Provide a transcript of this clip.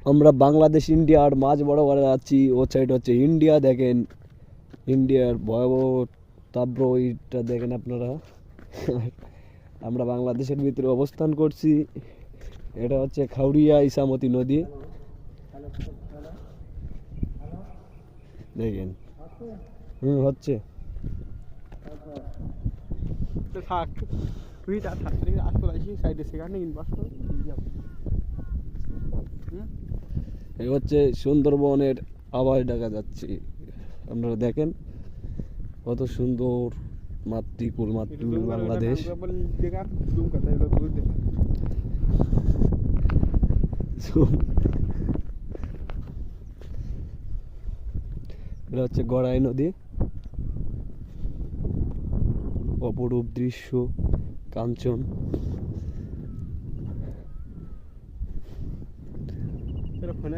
আমরা বাংলাদেশ ইন্ডিয়ার মাঝ বরাবর যাচ্ছি। ও সাইড হচ্ছে ইন্ডিয়া, দেখেন ইন্ডিয়ার ভয়াবহ তাপদ্রবীটা দেখেন আপনারা। আমরা বাংলাদেশের ভিতরে অবস্থান করছি। এটা হচ্ছে খাউরিয়া ইসামতি নদী, দেখেন। হচ্ছে থাক তুই থাক আসলে সাইডে সেখানে ইনভাস্ট কর। এই হচ্ছে সুন্দরবনের আওয়াজ দেখা যাচ্ছে। আপনারা দেখেন কত সুন্দর মাতৃকুল বাংলাদেশ। এটা হচ্ছে গড়াই নদী, অপরূপ দৃশ্য, কাঞ্চন। ফোনে